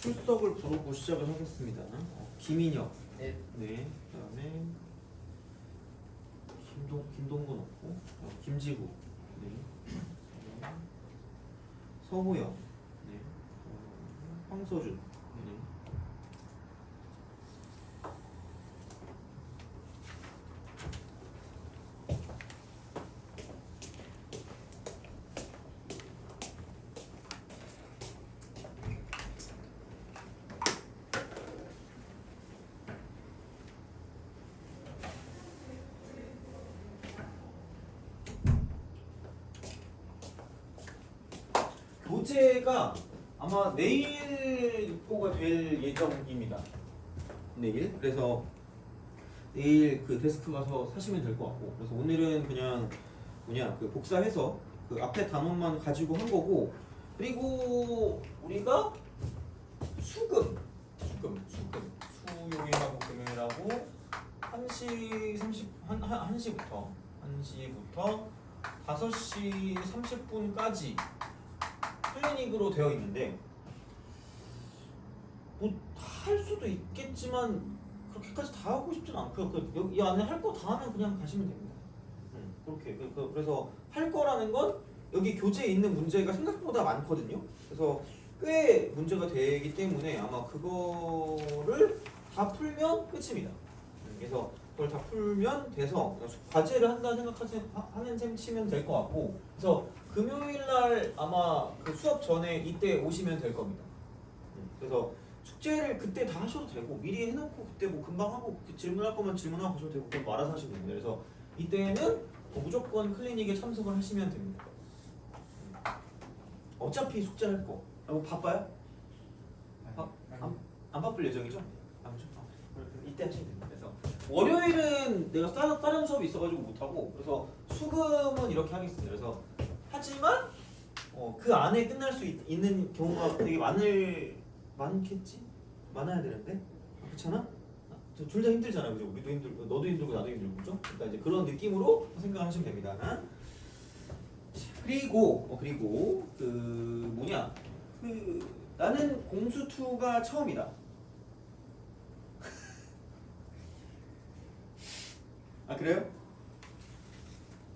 출석을 부르고 시작을 하겠습니다. 김인혁. 네. 네. 그다음에 김동건 없고 김지구. 네. 서호영. 네. 황서준. 네. 교재가 아마 내일 입고가 될 예정입니다. 내일. 그래서 내일 그 데스크 가서 사시면 될 것 같고. 그래서 오늘은 그냥 그 복사해서 그 앞에 단원만 가지고 한 거고. 그리고 우리가 수요일하고 금요일하고 1시부터 5시 30분까지 클리닉으로 되어 있는데 뭐 할 수도 있겠지만 그렇게까지 다 하고 싶지는 않고요. 여기 이 안에 할 거 다 하면 그냥 가시면 됩니다. 그렇게 그래서 할 거라는 건 여기 교재에 있는 문제가 생각보다 많거든요. 그래서 꽤 문제가 되기 때문에 아마 그거를 다 풀면 끝입니다. 그래서 그걸 다 풀면 돼서 과제를 한다는 하는 셈 치면 될 것 같고. 그래서 금요일 날 아마 그 수업 전에 이때 오시면 될 겁니다. 그래서 숙제를 그때 다 하셔도 되고 미리 해놓고 그때 뭐 금방 하고 질문할 거면 질문하고 가셔도 되고 그건 뭐 알아서 하시면 됩니다. 그래서 이때는 무조건 클리닉에 참석을 하시면 됩니다. 어차피 숙제할 거. 뭐 바빠요? 안 바쁠 예정이죠? 아니죠. 이때 하시면 됩니다. 그래서 월요일은 내가 다른 수업이 있어가지고 못하고, 그래서 수금은 이렇게 하겠습니다. 그래서 하지만 그 안에 끝날 수 있는 경우가 되게 많겠지? 많아야 되는데? 그렇잖아? 둘 다 힘들잖아, 그죠? 우리도 힘들고 너도 힘들고 나도 힘들고, 그죠? 그러니까 이제 그런 느낌으로 생각하시면 됩니다. 그리고 나는 공수2가 처음이다. 아, 그래요?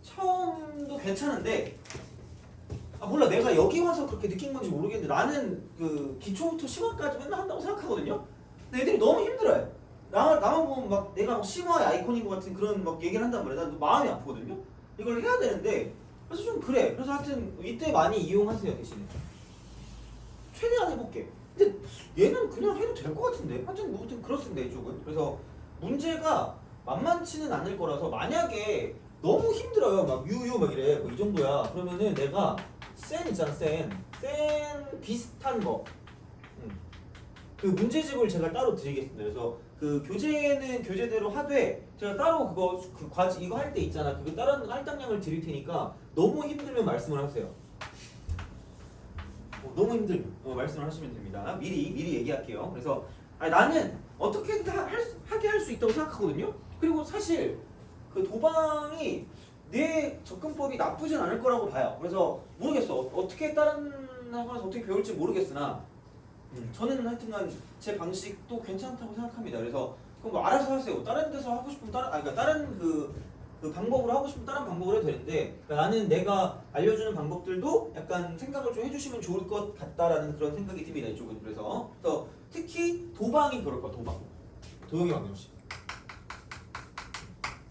처음도 괜찮은데, 몰라, 내가 여기 와서 그렇게 느낀 건지 모르겠는데 나는 그 기초부터 심화까지 맨날 한다고 생각하거든요. 근데 애들이 너무 힘들어해. 나만 보면 막 내가 막 심화의 아이콘인 것 같은 그런 막 얘기를 한단 말이야. 난 마음이 아프거든요. 이걸 해야 되는데, 그래서 좀 그래. 그래서 하여튼 이때 많이 이용하세요. 대신에 최대한 해볼게. 근데 얘는 그냥 해도 될 것 같은데. 하여튼 그렇습니다, 이쪽은. 그래서 문제가 만만치는 않을 거라서, 만약에 너무 힘들어요, 막 유유 막 이래, 뭐 이 정도야, 그러면은 내가 센 있잖아, 센 비슷한 거, 그 문제집을 제가 따로 드리겠습니다. 그래서 그 교재는 교재대로 하되 제가 따로 그 과제 이거 할 때 있잖아, 그거 다른 할당량을 드릴 테니까 너무 힘들면 말씀을 하세요. 너무 힘들면 말씀을 하시면 됩니다. 미리 얘기할게요. 그래서 나는 어떻게든 하게 할 수 있다고 생각하거든요. 그리고 사실 그 도방이 내 접근법이 나쁘진 않을 거라고 봐요. 그래서 모르겠어. 어떻게 다른 학원에서 어떻게 배울지 모르겠으나 저는 하여튼간 제 방식도 괜찮다고 생각합니다. 그래서 그럼 뭐 알아서 하세요. 다른 데서 하고 싶으면 다른 그 방법으로 하고 싶으면 다른 방법으로 해도 되는데, 그러니까 나는 내가 알려주는 방법들도 약간 생각을 좀 해주시면 좋을 것 같다라는 그런 생각이 듭니다. 이쪽은. 그래서 특히 도방이 그럴 거야. 도영이 방정식.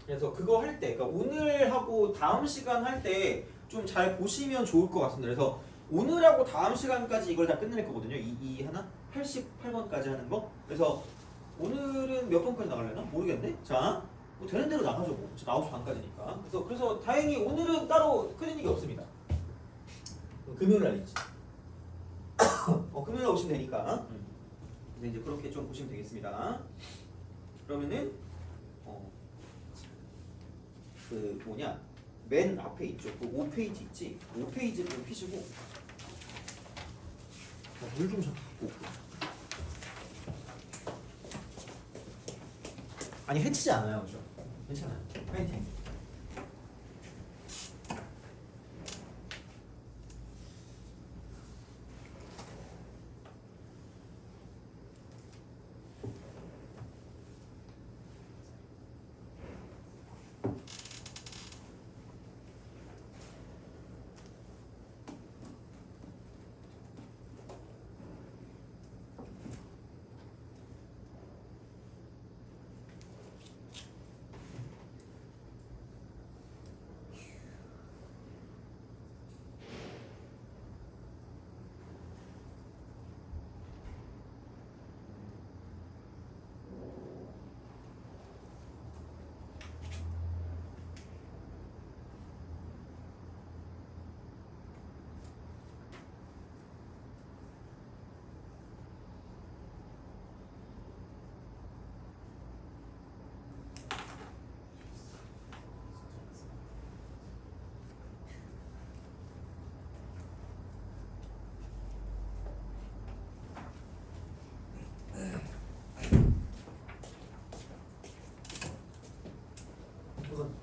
그래서 그거 할 때, 그러니까 오늘 하고 다음 시간 할 때 좀 잘 보시면 좋을 것 같습니다. 그래서 오늘하고 다음 시간까지 이걸 다 끝낼 거거든요. 이 하나? 88번까지 하는 거. 그래서 오늘은 몇 번까지 나가려나? 모르겠네. 자, 뭐 되는 대로 나가죠. 뭐. 9시 반까지니까. 그래서 다행히 오늘은 따로 클리닉이 없습니다. 금요일 날 있지. 금요일 날 오시면 되니까. 근데 이제 그렇게 좀 보시면 되겠습니다. 그러면은 맨 앞에 있죠. 그 5페이지 있지? 5페이지를 좀 피시고, 물 좀 좀 갖고 올게요. 아니, 해치지 않아요. 그죠? 괜찮아요. 파이팅.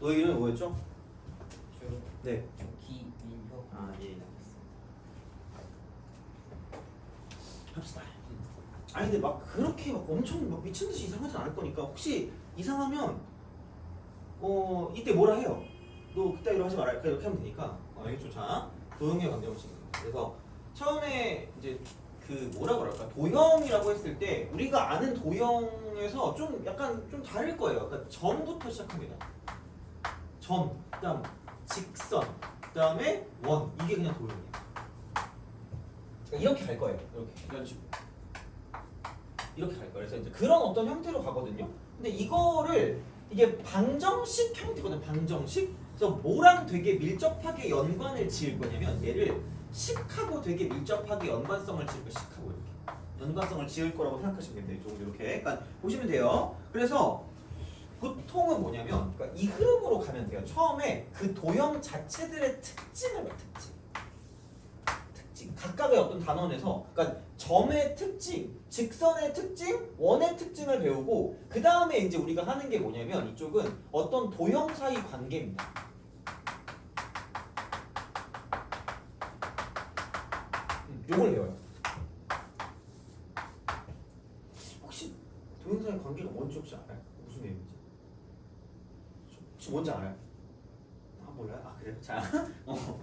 너 이름이 뭐였죠? 네. 김민혁. 아 예. 합시다. 아니 근데 막 그렇게 막 엄청 막 미친 듯이 이상하지 않을 거니까 혹시 이상하면 이때 뭐라 해요? 너 그따위로 하지 말아. 이렇게 하면 되니까. 알겠죠? 자, 도형의 관계원칙. 그래서 처음에 이제 그 뭐라 그럴까? 도형이라고 했을 때 우리가 아는 도형에서 좀 약간 좀 다를 거예요. 그러니까 점부터 시작합니다. 점, 그다음 직선, 그다음에 원. 이게 그냥 도형이에요. 그러니까 이렇게 갈 거예요. 이렇게 이런 식으로. 이렇게 갈 거예요. 그래서 이제 그런 어떤 형태로 가거든요. 근데 이거를 이게 방정식 형태거든. 방정식. 그래서 뭐랑 되게 밀접하게 연관을 지을 거냐면 얘를 식하고 되게 밀접하게 연관성을 지을 거. 식하고 이렇게 연관성을 지을 거라고 생각하시면 됩니다. 이쪽으로 이렇게. 그러니까 보시면 돼요. 그래서 보통은 뭐냐면 그러니까 이 흐름으로 가면 돼요. 처음에 그 도형 자체들의 특징을 봐. 특징. 각각의 어떤 단원에서 그러니까 점의 특징, 직선의 특징, 원의 특징을 배우고 그 다음에 이제 우리가 하는 게 뭐냐면 이쪽은 어떤 도형 사이 관계입니다. 요걸 배워요. 혹시 도형 사이 관계가 뭔지 혹시 알아요? 무슨 내용인지? 혹시 뭔지 알아요? 아 몰라요? 아 그래요? 자, 그냥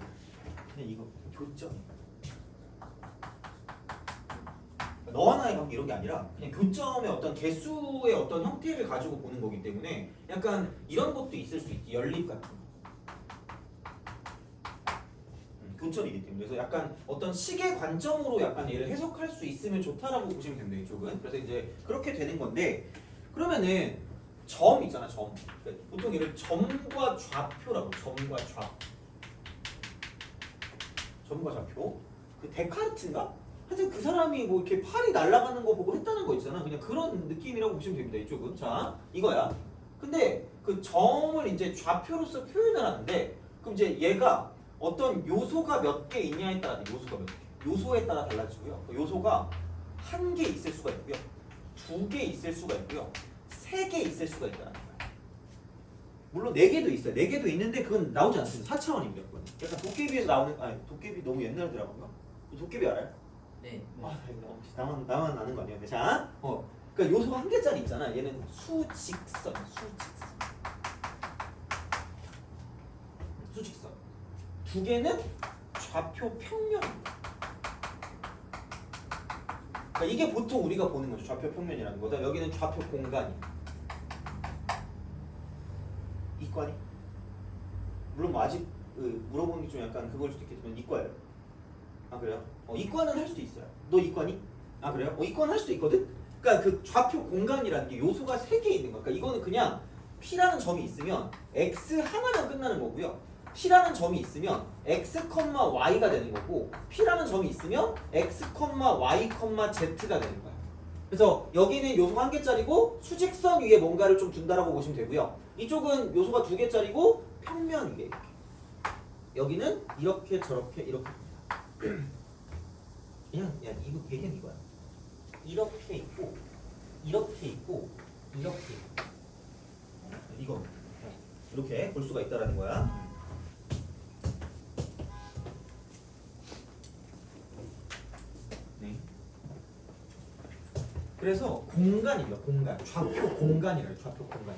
이거 교점. 너와 나의 관계 이런 게 아니라 그냥 교점의 어떤 개수의 어떤 형태를 가지고 보는 거기 때문에 약간 이런 것도 있을 수 있지. 연립 같은 거. 교점이기 때문에 그래서 약간 어떤 식의 관점으로 약간 얘를 해석할 수 있으면 좋다라고 보시면 됩니다. 이쪽은. 그래서 이제 그렇게 되는 건데 그러면은 점 있잖아. 점. 보통 얘를 점과 좌표라고. 점과 좌표. 점과 좌표. 그 데카르트인가? 하여튼 그 사람이 뭐 이렇게 팔이 날아가는 거 보고 했다는 거 있잖아. 그냥 그런 느낌이라고 보시면 됩니다. 이쪽은. 자, 이거야. 근데 그 점을 이제 좌표로서 표현을 하는데 그럼 이제 얘가 어떤 요소가 몇 개 있냐에 따라 요소가 몇 개. 요소에 따라 달라지고요. 그 요소가 한 개 있을 수가 있고요. 두 개 있을 수가 있고요. 세 개 있을 수가 있다는 거예요. 물론 네 개도 있어요. 네 개도 있는데 그건 나오지 않습니다. 4차원입니다. 그건. 약간 도깨비에서 나오는 아니 도깨비 너무 옛날 드라마인가? 도깨비 알아요? 네. 아, 나만 아는 거 아니야? 자, 그러니까 요소가 한 개짜리 있잖아. 얘는 수직선. 두 개는 좌표 평면입니다. 그러니까 이게 보통 우리가 보는 거죠. 좌표 평면이라는 거다. 여기는 좌표 공간이. 이과니? 물론 뭐 아직 물어보는 게 좀 약간 그걸 수도 있겠지만 이과예요. 아 그래요? 이과는 할 수도 있어요. 너 이과니? 아 그래요? 이과는 할 수도 있거든? 그러니까 그 좌표 공간이라는 게 요소가 3개 있는 거야. 그러니까 이거는 그냥 P라는 점이 있으면 X 하나면 끝나는 거고요. P라는 점이 있으면 X, Y가 되는 거고 P라는 점이 있으면 X, Y, Z가 되는 거야. 그래서 여기는 요소가 1개짜리고 수직선 위에 뭔가를 좀 둔다라고 보시면 되고요. 이쪽은 요소가 2개짜리고 평면 위에 이렇게. 여기는 이렇게 저렇게 이렇게 그냥 이거 얘기는 이거야. 이렇게 있고 이렇게 있고 이렇게 있고 이거 이렇게 볼 수가 있다라는 거야. 네. 그래서 공간입니다. 공간. 좌표 공간이라요. 좌표 공간.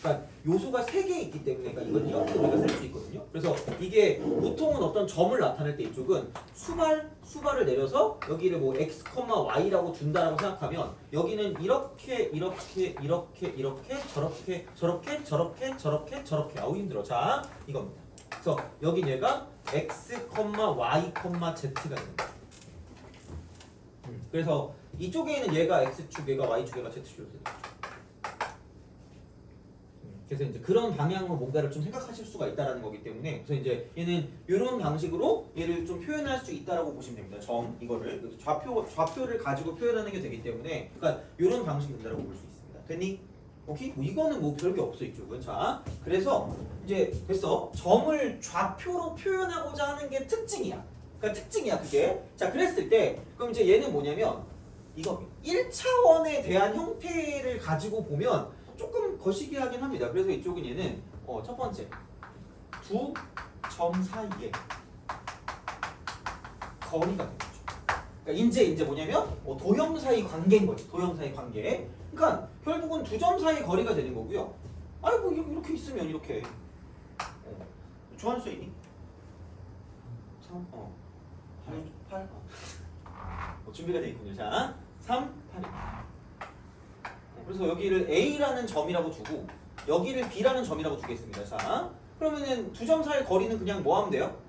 그러니까 요소가 3개 있기 때문에 그러니까 이건 이렇게 우리가 쓸 수 있거든요. 그래서 이게 보통은 어떤 점을 나타낼 때 이쪽은 수발을 내려서 여기를 뭐 x, y라고 둔다라고 생각하면 여기는 이렇게 저렇게 아우 힘들어. 자, 이겁니다. 그래서 여기 얘가 x, y, z가 되는 거야. 그래서 이쪽에 있는 얘가 x축, 얘가 y축, 얘가 z축으로 되는 거죠. 그래서 이제 그런 방향으로 뭔가를 좀 생각하실 수가 있다라는 거기 때문에 그래서 이제 얘는 이런 방식으로 얘를 좀 표현할 수 있다라고 보시면 됩니다. 점 이거를 좌표를 가지고 표현하는 게 되기 때문에 그러니까 이런 방식이 된다라고 볼 수 있습니다. 됐니? 오케이? 뭐 이거는 뭐 별게 없어 이쪽은. 자, 그래서 이제 됐어. 점을 좌표로 표현하고자 하는 게 특징이야. 그러니까 특징이야 그게. 자, 그랬을 때 그럼 이제 얘는 뭐냐면 이거 1차원에 대한 형태를 가지고 보면 조금 거시기하긴 합니다. 그래서 이쪽은 얘는 첫 번째 두 점 사이의 거리가 되는 거죠. 그러니까 이제 뭐냐면 도형 사이 관계인 거죠. 도형 사이 관계. 그러니까 결국은 두 점 사이 거리가 되는 거고요. 아니 뭐 이렇게 있으면 이렇게 좋아하는 수 있니? 3, 8. 준비가 돼 있군요. 자, 3, 8. 그래서 여기를 A라는 점이라고 두고 여기를 B라는 점이라고 두겠습니다. 자, 그러면은 두 점 사이 거리는 그냥 뭐 하면 돼요?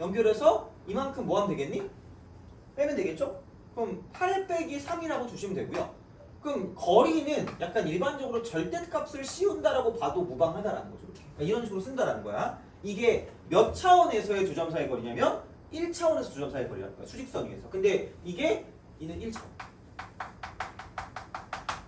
연결해서 이만큼 뭐 하면 되겠니? 빼면 되겠죠? 그럼 8 빼기 3이라고 두시면 되고요. 그럼 거리는 약간 일반적으로 절대값을 씌운다라고 봐도 무방하다라는 거죠. 그러니까 이런 식으로 쓴다라는 거야. 이게 몇 차원에서의 두 점 사이 거리냐면 1차원에서 두 점 사이 거리라는 거야. 수직선 위에서. 근데 이는 1차원.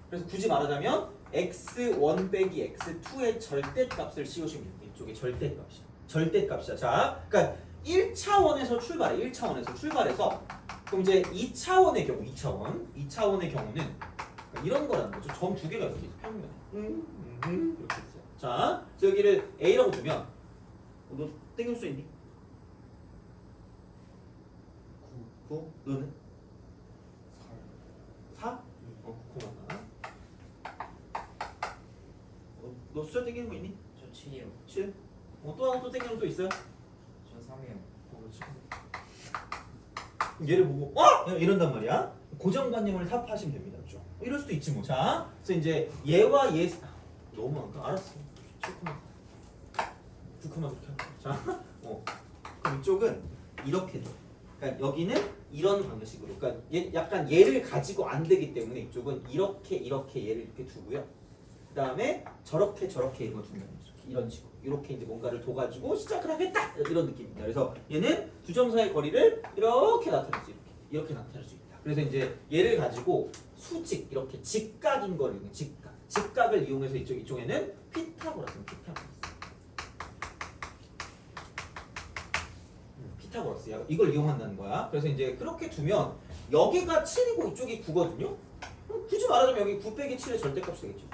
그래서 굳이 말하자면 x1 빼기 x2의 절대값을 씌우시면 됩니다. 이쪽에 절대값이야. 절대값이야. 자, 그러니까 1차원에서 출발해. 1차원에서 출발해서 그럼 이제 2차원의 경우, 2차원의 경우는 이런 거라는 거죠. 점 두 개가 이렇게 있어. 평면에. 이렇게 있어요. 자, 여기를 A라고 두면 너 땡길 수 있니? 9. 너는? 4? 고마워. 너 숫자 땡기는 거 있니? 저 7이요. 7? 또 하나 또 땡기는 거 또 있어요? 저 3이요. 그렇지. 얘를 보고 이런단 말이야. 고정관념을 탑하시면 됩니다. 그렇죠? 이럴 수도 있지 뭐. 자, 그래서 이제 얘와 얘 너무 많다. 알았어. 7컴마 9컴마 그렇게 할게. 자, 그럼 이쪽은 이렇게 돼. 그러니까 여기는 이런 방식으로. 그러니까 약간 얘를 가지고 안 되기 때문에 이쪽은 이렇게 얘를 이렇게 두고요. 그 다음에 저렇게 이거 둔다는 거죠. 이런 식으로. 이렇게 이제 뭔가를 둬가지고 시작을 하겠다 이런 느낌입니다. 그래서 얘는 두 점 사이 거리를 이렇게 나타낼 수 이렇게 나타낼 수 있다. 그래서 이제 얘를 가지고 수직 이렇게 직각인 거를 직각을 이용해서 이쪽에는 피타고라스. 피타고라스 이걸 이용한다는 거야. 그래서 이제 그렇게 두면 여기가 7이고 이쪽이 9거든요. 굳이 말하자면 여기 9 빼기 7의 절대값이 되겠죠.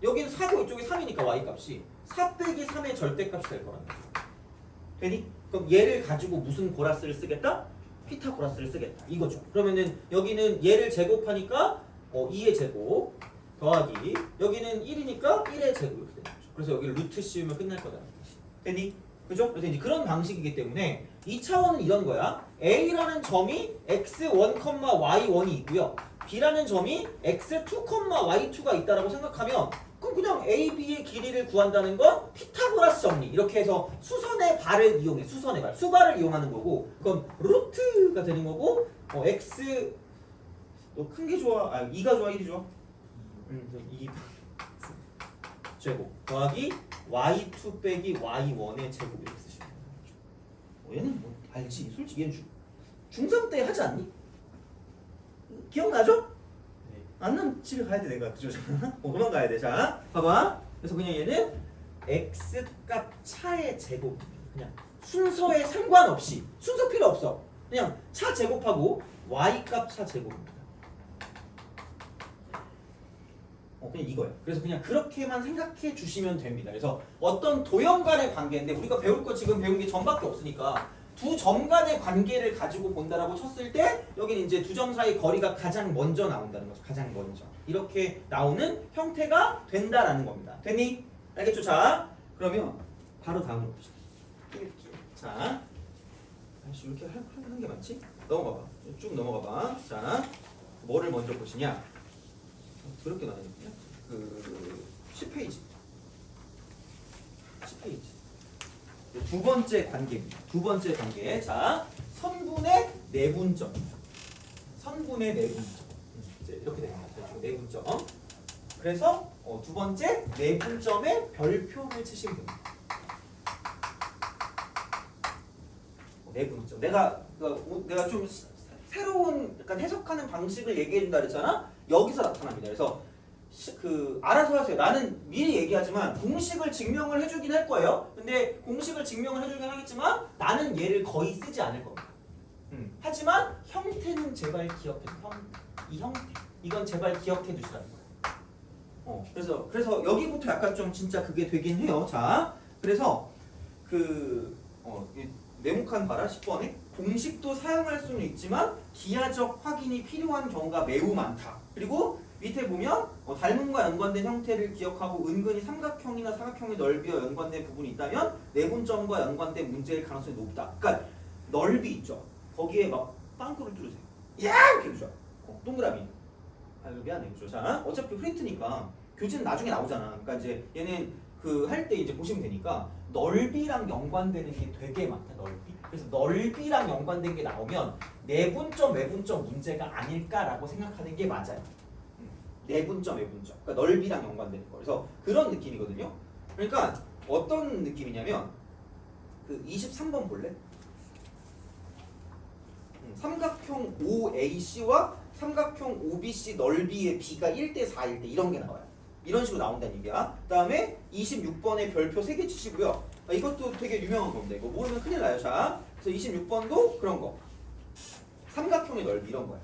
여기는 4고 이쪽이 3이니까 y값이 4 빼기 3의 절대값이 될 거란 말이야. 되니? 그럼 얘를 가지고 무슨 고라스를 쓰겠다? 피타고라스를 쓰겠다. 이거죠. 그러면은 여기는 얘를 제곱하니까 2의 제곱 더하기 여기는 1이니까 1의 제곱 이렇게 되는 거죠. 그래서 여기를 루트 씌우면 끝날 거다라는 거지. 되니? 그죠? 그래서 이제 그런 방식이기 때문에 2차원은 이런 거야. A라는 점이 x1, y1이 있고요. B라는 점이 x2, y2가 있다라고 생각하면 그럼 그냥 A, B의 길이를 구한다는 건 피타고라스 정리 이렇게 해서 수선의 발을 이용해. 수선의 발, 수발을 이용하는 거고 그럼 루트가 되는 거고 x 너 큰 게 좋아? 2가 좋아? 1이 좋아? 2 제곱 더하기 y2 빼기 y1의 제곱 이렇게 쓰시면 돼요. 얘는 뭐 알지? 솔직히 얘는 중3 때 하지 않니? 기억나죠? 네. 안 나면 집에 가야 돼 내가. 그죠? 그만 가야 돼. 자, 봐봐. 그래서 그냥 얘는 x값 차의 제곱 그냥 순서에 상관없이 순서 필요 없어. 그냥 차 제곱하고 y값 차 제곱입니다. 그냥 이거예요. 그래서 그냥 그렇게만 생각해 주시면 됩니다. 그래서 어떤 도형 간의 관계인데 우리가 배울 거 지금 배운 게 점밖에 없으니까 두 점 간의 관계를 가지고 본다라고 쳤을 때 여기는 이제 두 점 사이 거리가 가장 먼저 나온다는 거죠. 가장 먼저. 이렇게 나오는 형태가 된다라는 겁니다. 됐니? 알겠죠? 자, 그러면 바로 다음으로 봅시다. 자, 아이씨 이렇게 하는 게 많지? 넘어가봐. 쭉 넘어가봐. 자, 뭐를 먼저 보시냐? 그렇게 나뉘거든요. 10페이지. 두 번째 관계입니다. 두 번째 관계. 자, 선분의 내분점. 이제 이렇게 됩니다. 내분점. 그래서 두 번째 내분점의 별표를 치시면 됩니다. 내분점. 내가 좀 새로운 약간 해석하는 방식을 얘기해준다 그랬잖아. 여기서 나타납니다. 그래서 알아서 하세요. 나는 미리 얘기하지만 공식을 증명을 해주긴 할 거예요. 근데 공식을 증명을 해주긴 하겠지만 나는 얘를 거의 쓰지 않을 겁니다. 하지만 형태는 제발 기억해. 이 형태. 이건 제발 기억해 두시라는 거예요. 그래서 여기부터 약간 좀 진짜 그게 되긴 해요. 자, 그래서 이 네모칸 봐라 10번에 공식도 사용할 수는 있지만 기하적 확인이 필요한 경우가 매우 많다. 그리고 밑에 보면 닮음과 연관된 형태를 기억하고 은근히 삼각형이나 사각형의 넓이와 연관된 부분이 있다면 내분점과 연관된 문제일 가능성이 높다. 그러니까 넓이 있죠. 거기에 막 빵꾸를 뚫으세요. 야! 이렇게 해주죠. 동그라미. 미안해. 그죠? 자, 어차피 프린트니까 교재는 나중에 나오잖아. 그러니까 이제 얘는 할 때 이제 보시면 되니까 넓이랑 연관되는 게 되게 많다. 넓이. 그래서 넓이랑 연관된 게 나오면 내분점, 외분점 문제가 아닐까라고 생각하는 게 맞아요. 내분점, 외분점. 그러니까 넓이랑 연관되는 거. 그래서 그런 느낌이거든요. 그러니까 어떤 느낌이냐면 23번 볼래? 삼각형 OAC와 삼각형 OBC 넓이의 B가 1대 4일 때 이런 게 나와요. 이런 식으로 나온다는 얘기야. 그 다음에 26번에 별표 3개 치시고요. 이것도 되게 유명한 건데 이거 모르면 큰일 나요. 자, 그래서 26번도 그런 거. 삼각형의 넓이 이런 거예요.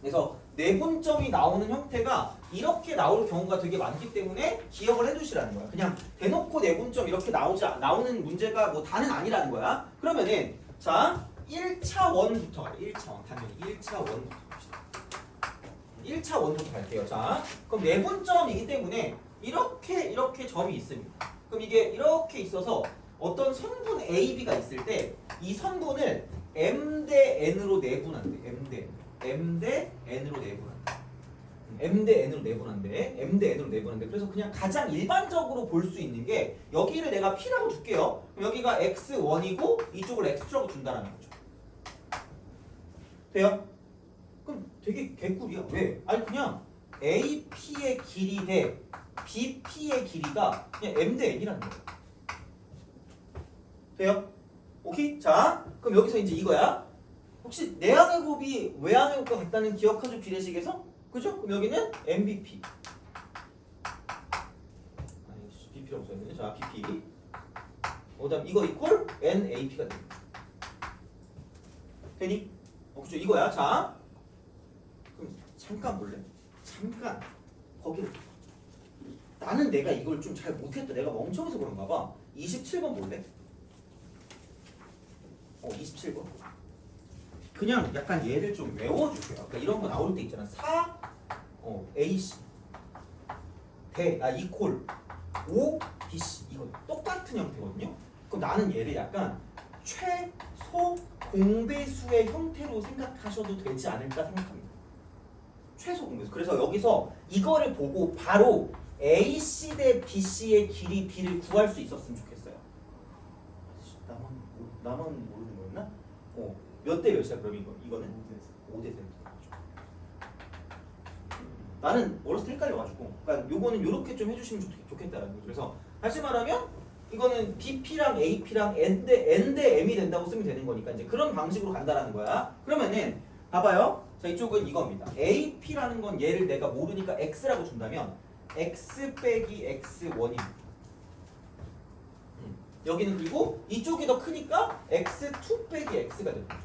그래서 내분점이 나오는 형태가 이렇게 나올 경우가 되게 많기 때문에 기억을 해두시라는 거야. 그냥 대놓고 내분점 이렇게 나오는 문제가 뭐 다는 아니라는 거야. 그러면은 자 1차 원부터 가요. 1차 원 당연히 1차 원부터 갑시다. 1차 원부터 갈게요. 자, 그럼 내분점이기 때문에 이렇게 점이 있습니다. 그럼 이게 이렇게 있어서 어떤 선분 A, B가 있을 때 이 선분을 M 대 N으로 내분한대. M 대 N으로 내분한대. M 대 N으로 내분한대. M 대 N으로 내분한대. 그래서 그냥 가장 일반적으로 볼 수 있는 게 여기를 내가 P라고 줄게요. 그럼 여기가 X1이고 이쪽을 X2라고 준다는 거죠. 돼요? 그럼 되게 개꿀이야. 왜? 아니 그냥 AP의 길이 대 BP의 길이가 그냥 M 대 N이라는 거예요. 돼요? 오케이? 자, 그럼 여기서 이제 이거야. 혹시 내항의 곱이 외항의 곱과 같다는 기억하죠? 비례식에서? 그죠? 그럼 여기는 MBP. 아니, BP라고 써있네. 자, BP. 그다음 이거 이퀄 NAP가 됩니다. 되니? 그죠? 이거야. 자, 그럼 잠깐 볼래? 잠깐. 거기를. 나는 내가 이걸 좀 잘 못했다. 내가 멍청해서 그런가 봐. 27번 볼래? 27번. 그냥 약간 얘를 좀 외워주세요. 그러니까 이런 거 나올 때 있잖아. 4, AC. 이퀄 5, BC. 이거 똑같은 형태거든요. 그럼 나는 얘를 약간 최소 공배수의 형태로 생각하셔도 되지 않을까 생각합니다. 최소 공배수. 그래서 여기서 이거를 보고 바로 AC 대 BC의 길이 B를 구할 수 있었으면 좋겠어요. 나만 모르는 거였나? 몇 대 몇이야 그럼 이거는? 5대 3. 나는 어렸을 때 헷갈려가지고 그러니까 요거는 요렇게 좀 해주시면 좋겠다라는 거죠. 그래서 다시 말하면 이거는 BP랑 AP랑 N 대 M이 된다고 쓰면 되는 거니까 이제 그런 방식으로 간다라는 거야. 그러면은 봐봐요. 자, 이쪽은 이겁니다. AP라는 건 얘를 내가 모르니까 X라고 준다면 X 빼기 X1입니다. 여기는 그리고 이쪽이 더 크니까 X2 빼기 X가 되는 거죠.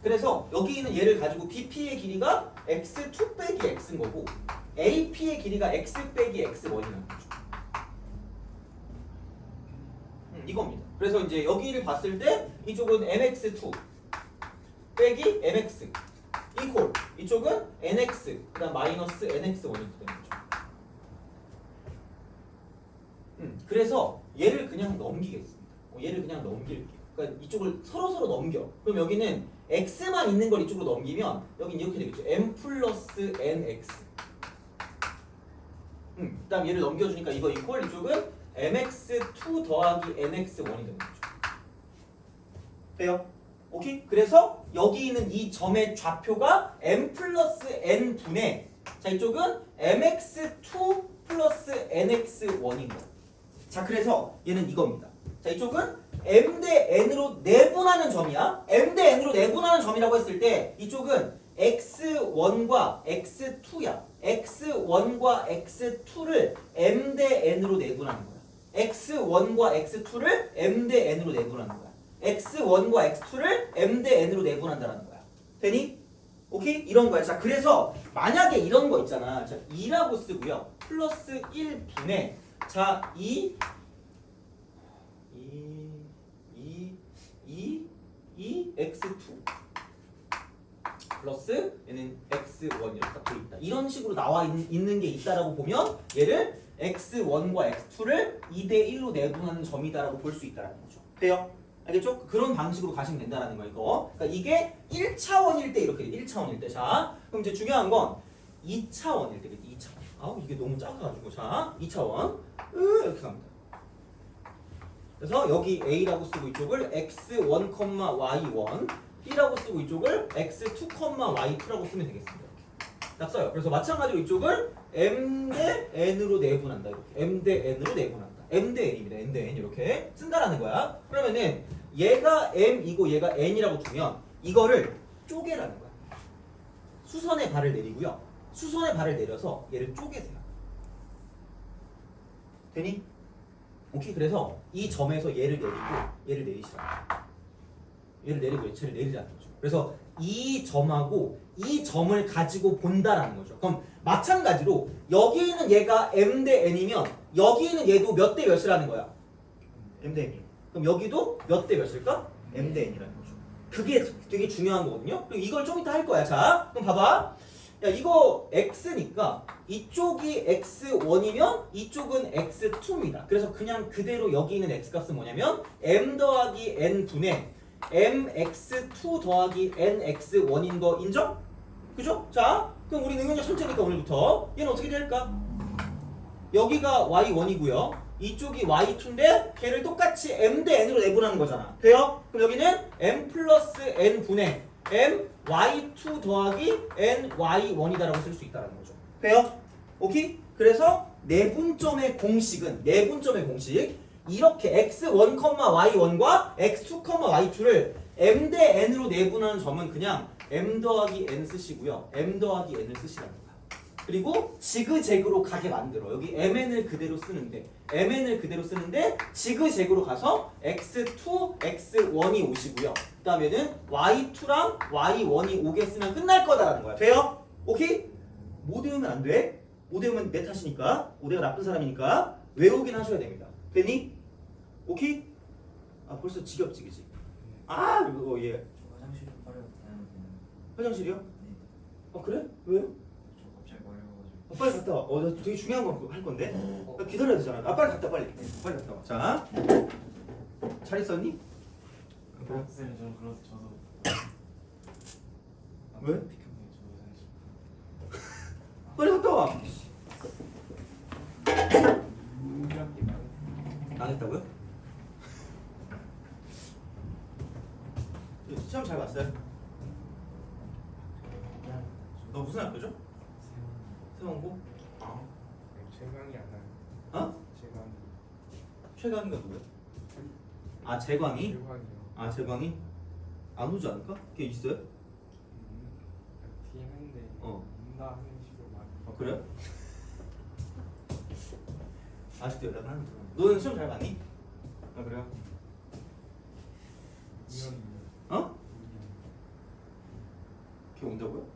그래서 여기는 얘를 가지고 BP의 길이가 X2 빼기 X인 거고 AP의 길이가 X 빼기 X1이라는 거죠. 이겁니다. 그래서 이제 여기를 봤을 때 이쪽은 MX2 빼기 MX 이퀄 이쪽은 NX 그 다음 마이너스 NX1이 되는 거죠. 그래서 얘를 그냥 넘기겠습니다. 얘를 그냥 넘길게요. 그러니까 이쪽을 서로 넘겨. 그럼 여기는 x만 있는 걸 이쪽으로 넘기면 여기는 이렇게 되겠죠. m 플러스 nx. 그다음 얘를 넘겨주니까 이거 이퀄 이쪽은 mx2 더하기 nx1이 되는 거죠. 돼요? 오케이? 그래서 여기 있는 이 점의 좌표가 m 플러스 n 분의 자 이쪽은 mx2 플러스 nx1인 거예요. 자 그래서 얘는 이겁니다. 자 이쪽은 m 대 n으로 내분하는 점이야. m 대 n으로 내분하는 점이라고 했을 때 이쪽은 x1과 x2야. x1과 x2를 m 대 n으로 내분하는 거야. x1과 x2를 m 대 n으로 내분하는 거야. x1과 x2를 m 대 n으로 내분한다는 거야. 되니? 오케이? 이런 거야. 자, 그래서 만약에 이런 거 있잖아. 자, 2라고 쓰고요. 플러스 1분의 자, 2 x2 플러스 얘는 x1 이렇게 딱 돼 있다. 이런 식으로 나와 있는 게 있다라고 보면 얘를 x1과 x2를 2대 1로 내분하는 점이다라고 볼 수 있다라는 거죠. 돼요? 알겠죠? 그런 방식으로 가시면 된다라는 거 이거. 그러니까 이게 1차원일 때 이렇게 돼. 1차원일 때. 자, 그럼 이제 중요한 건 2차원일 때. 2차원. 아우 이게 너무 작아가지고 자 2차원 이렇게 갑니다. 그래서 여기 A라고 쓰고 이쪽을 x1, y1 B라고 쓰고 이쪽을 x2, y2라고 쓰면 되겠습니다. 이렇게. 딱 써요. 그래서 마찬가지로 이쪽을 m 대 n으로 내분한다. 이렇게 m 대 n으로 내분한다. m 대 n입니다. m 대 n 이렇게 쓴다라는 거야. 그러면은 얘가 m이고 얘가 n이라고 두면 이거를 쪼개라는 거야. 수선의 발을 내리고요. 수선의 발을 내려서 얘를 쪼개세요. 되니? 오케이. 그래서 이 점에서 얘를 내리고 얘를 내리시라. 얘를 내리고 얘를 내리라는 거죠. 그래서 이 점하고 이 점을 가지고 본다라는 거죠. 그럼 마찬가지로 여기 있는 얘가 m 대 n이면 여기 있는 얘도 몇 대 몇이라는 거야? m 대 n이. 그럼 여기도 몇 대 몇일까? m 대 n이라는 거죠. 그게 되게 중요한 거거든요. 그리고 이걸 좀 이따 할 거야. 자, 그럼 봐봐. 야, 이거 x니까 이쪽이 x1이면 이쪽은 x2입니다. 그래서 그냥 그대로 여기 있는 x 값은 뭐냐면 m 더하기 n 분의 mx2 더하기 nx1인 거 인정? 그죠? 자, 그럼 우리 능용자 천재니까 오늘부터 얘는 어떻게 될까? 여기가 y1이고요. 이쪽이 y2인데 걔를 똑같이 m 대 n으로 내분하는 거잖아. 돼요? 그럼 여기는 m 플러스 n 분의 m y2 더하기 n y1이다라고 쓸 수 있다는 거죠. 돼요? 오케이? 그래서 내분점의 공식은 내분점의 공식 이렇게 x1, y1과 x2, y2를 m 대 n으로 내분하는 점은 그냥 m 더하기 n 쓰시고요. m 더하기 n을 쓰시라는 거야. 그리고 지그재그로 가게 만들어. 여기 mn을 그대로 쓰는데 지그재그로 가서 x2, x1이 오시고요. 그 다음에는 y2랑 y1이 오게 쓰면 끝날 거다라는 거야. 돼요? 오케이? 못 외우면 안 돼. 못 외우면 내 탓이니까. 내가 나쁜 사람이니까 외우긴 하셔야 됩니다. 됐니? 오케이? 아 벌써 지겹지 그치? 아 이거 예. 저 화장실 좀 빨리 갔다 와야 되나요? 화장실이요? 네. 그래? 왜요? 저 갑자기 말려가지고. 빨리 갔다 와. 나 되게 중요한 거 할 건데. 나 기다려야 되잖아. 빨리 갔다 빨리. 빨리 갔다 와. 자, 잘 있었니? 아, 쌤, 저는 저도. 왜? 비켰네, 저 화장실. 빨리 갔다 와. 이렇게 말고. 안 했다고요? 시험 잘 봤어요? 너 무슨 학교죠? 세원고? 아. 최강이 안 나요. 어? 최강. 최강이가 누구야? 아 재광이? 최강이요. 아 재광이? 안 오지 않을까? 걔 있어요? 팀 했는데 어. 온다 하는 식으로 말. 아 그래요? 아직도 연락을 하는 거야. 너는 시험 잘 봤니? 아 그래요? 우연이요. 어? 걔 온다고요?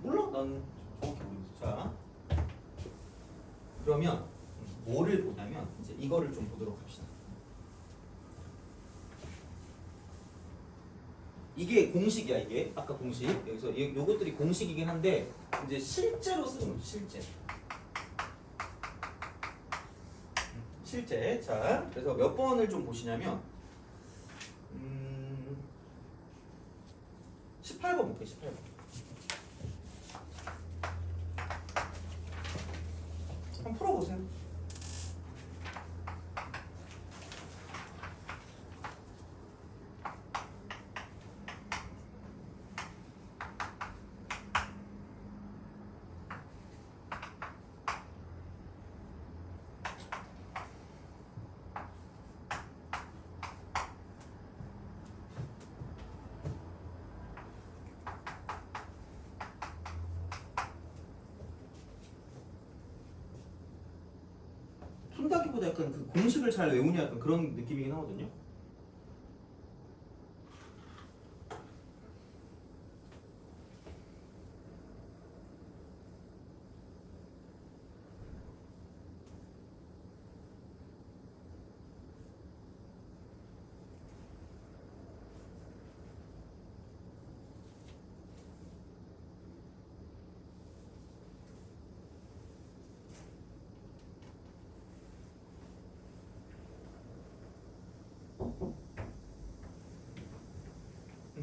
몰라 난 정확히 모르겠어. 자 그러면 뭐를 보냐면 이제 이거를 좀 보도록 합시다. 이게 공식이야. 이게 아까 공식 여기서 요것들이 공식이긴 한데 이제 실제로 쓰는 거지. 실제. 자 그래서 몇 번을 좀 보시냐면 18번 볼게요. 18번. 한번 풀어보세요. 푼다기보다 약간 그 공식을 잘 외우냐 약간 그런 느낌이긴 하거든요.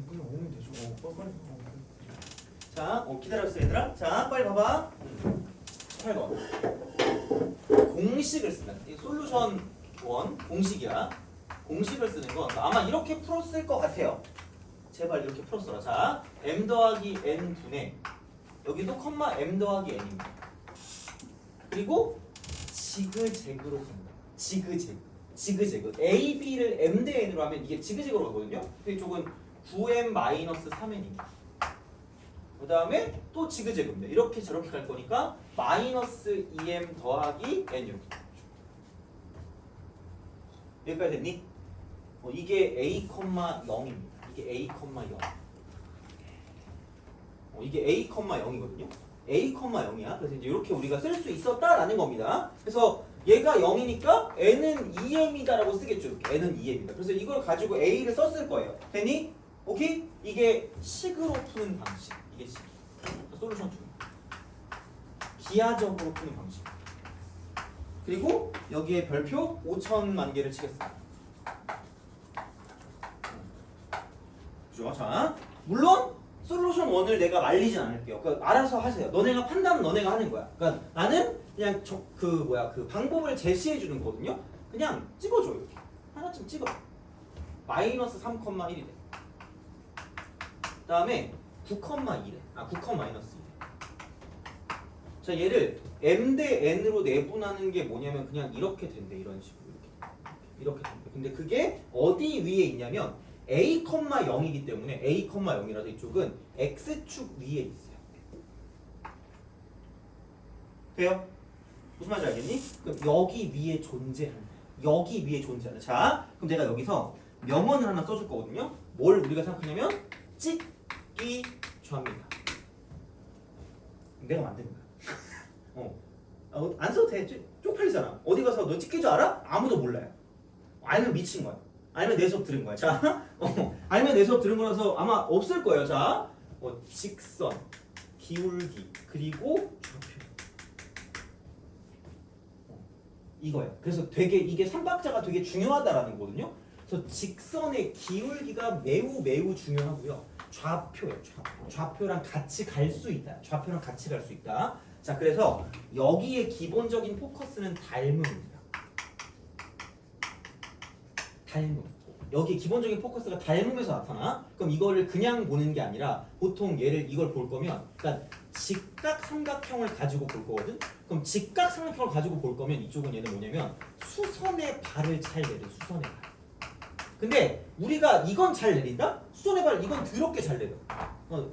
그냥 오면 되죠. 빨리. 자, 기다렸어 얘들아. 자, 빨리 봐봐. 8번. 공식을 쓰는. 이 솔루션 1 공식이야. 공식을 쓰는 건 아마 이렇게 풀었을 것 같아요. 제발 이렇게 풀었어라. 자, m 더하기 n 분의 여기도 컴마 m 더하기 n입니다. 그리고 지그재그로 간다. 지그재그. a, b를 m 대 n으로 하면 이게 지그재그로 가거든요. 이쪽은 9m-3n입니다. 그 다음에 또 지그재그입니다. 이렇게 저렇게 갈 거니까 마이너스 2m 더하기 n 이렇게. 여기까지 됐니? 이게 a, 0입니다. 이게 a, 0. 이게 a, 0이거든요. a, 0이야. 그래서 이제 이렇게 우리가 쓸 수 있었다라는 겁니다. 그래서 얘가 0이니까 n은 2m이다라고 쓰겠죠. 이렇게. n은 2m이다. 그래서 이걸 가지고 a를 썼을 거예요. 됐니? 오케이? 이게 식으로 푸는 방식. 이게 식. 솔루션 2. 기하적으로 푸는 방식. 그리고 여기에 별표 5천만 개를 치겠습니다. 그죠? 자, 물론 솔루션 1을 내가 말리진 않을게요. 그러니까 알아서 하세요. 너네가 판단은 너네가 하는 거야. 그러니까 나는 그냥 그 방법을 제시해 주는 거거든요. 그냥 찍어줘 이렇게. 하나쯤 찍어. 마이너스 3,1이래. 그다음에 9,2래. 9,-1이래. 자, 얘를 m 대 n으로 내분하는 게 뭐냐면 그냥 이렇게 된대. 이런 식으로 이렇게 된대. 근데 그게 어디 위에 있냐면 a, 0이기 때문에 a, 0이라서 이쪽은 x축 위에 있어요. 돼요? 무슨 말인지 알겠니? 그럼 여기 위에 존재한다. 여기 위에 존재한다. 자, 그럼 내가 여기서 명언을 하나 써줄 거거든요. 뭘 우리가 생각하냐면 찍기 좌입니다. 내가 만든 거야. 안 써도 돼. 쪽팔리잖아. 어디 가서 너 찍기 줄 알아? 아무도 몰라요. 알면 미친 거야. 알면 내 수업 들은 거야. 자, 알면 내 수업 들은 거라서 아마 없을 거예요. 자, 직선, 기울기, 그리고 좌표. 이거예요. 그래서 되게 이게 삼박자가 되게 중요하다라는 거거든요. 그래서 직선의 기울기가 매우 중요하고요. 좌표예요. 좌표랑 같이 갈 수 있다. 좌표랑 같이 갈 수 있다. 자, 그래서 여기에 기본적인 포커스는 닮음입니다. 닮음. 여기 기본적인 포커스가 닮음에서 나타나. 그럼 이거를 그냥 보는 게 아니라 보통 이걸 볼 거면, 그러니까 직각삼각형을 가지고 볼 거거든. 그럼 직각삼각형을 가지고 볼 거면 이쪽은 얘는 뭐냐면 수선의 발을 잘 내려. 수선의 발. 근데 우리가 이건 잘 내린다? 수선의 발 이건 더럽게 잘 내려.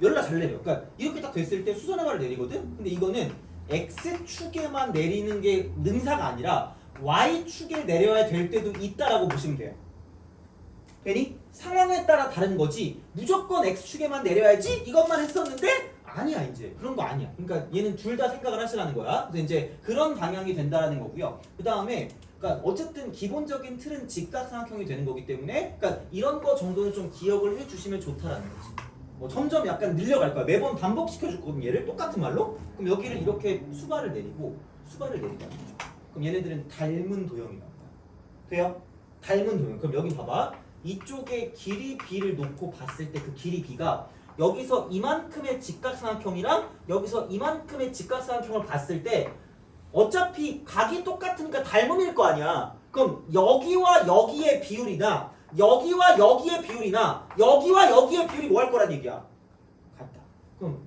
열나 잘 내려. 그러니까 이렇게 딱 됐을 때 수선의 발을 내리거든. 근데 이거는 x축에만 내리는 게 능사가 아니라 y축에 내려야 될 때도 있다라고 보시면 돼요. 괜히 상황에 따라 다른 거지 무조건 x축에만 내려야지 이것만 했었는데 아니야. 이제 그런 거 아니야. 그러니까 얘는 둘 다 생각을 하시라는 거야. 그래서 이제 그런 방향이 된다라는 거고요. 그 다음에 그러니까 어쨌든 기본적인 틀은 직각삼각형이 되는 거기 때문에 그러니까 이런 거 정도는 좀 기억을 해주시면 좋다라는 거지. 점점 약간 늘려갈 거야. 매번 반복시켜 줄 거거든. 얘를 똑같은 말로. 그럼 여기를 이렇게 수발을 내리고 그럼 얘네들은 닮은 도형이 나온다. 돼요? 닮은 도형. 그럼 여기 봐봐. 이쪽에 길이 b를 놓고 봤을 때 그 길이 b가 여기서 이만큼의 직각삼각형이랑 여기서 이만큼의 직각삼각형을 봤을 때 어차피 각이 똑같으니까 닮음일 거 아니야. 그럼 여기와 여기의 비율이나 여기와 여기의 비율이나 여기와 여기의 비율이 뭐 할 거란 얘기야? 같다. 그럼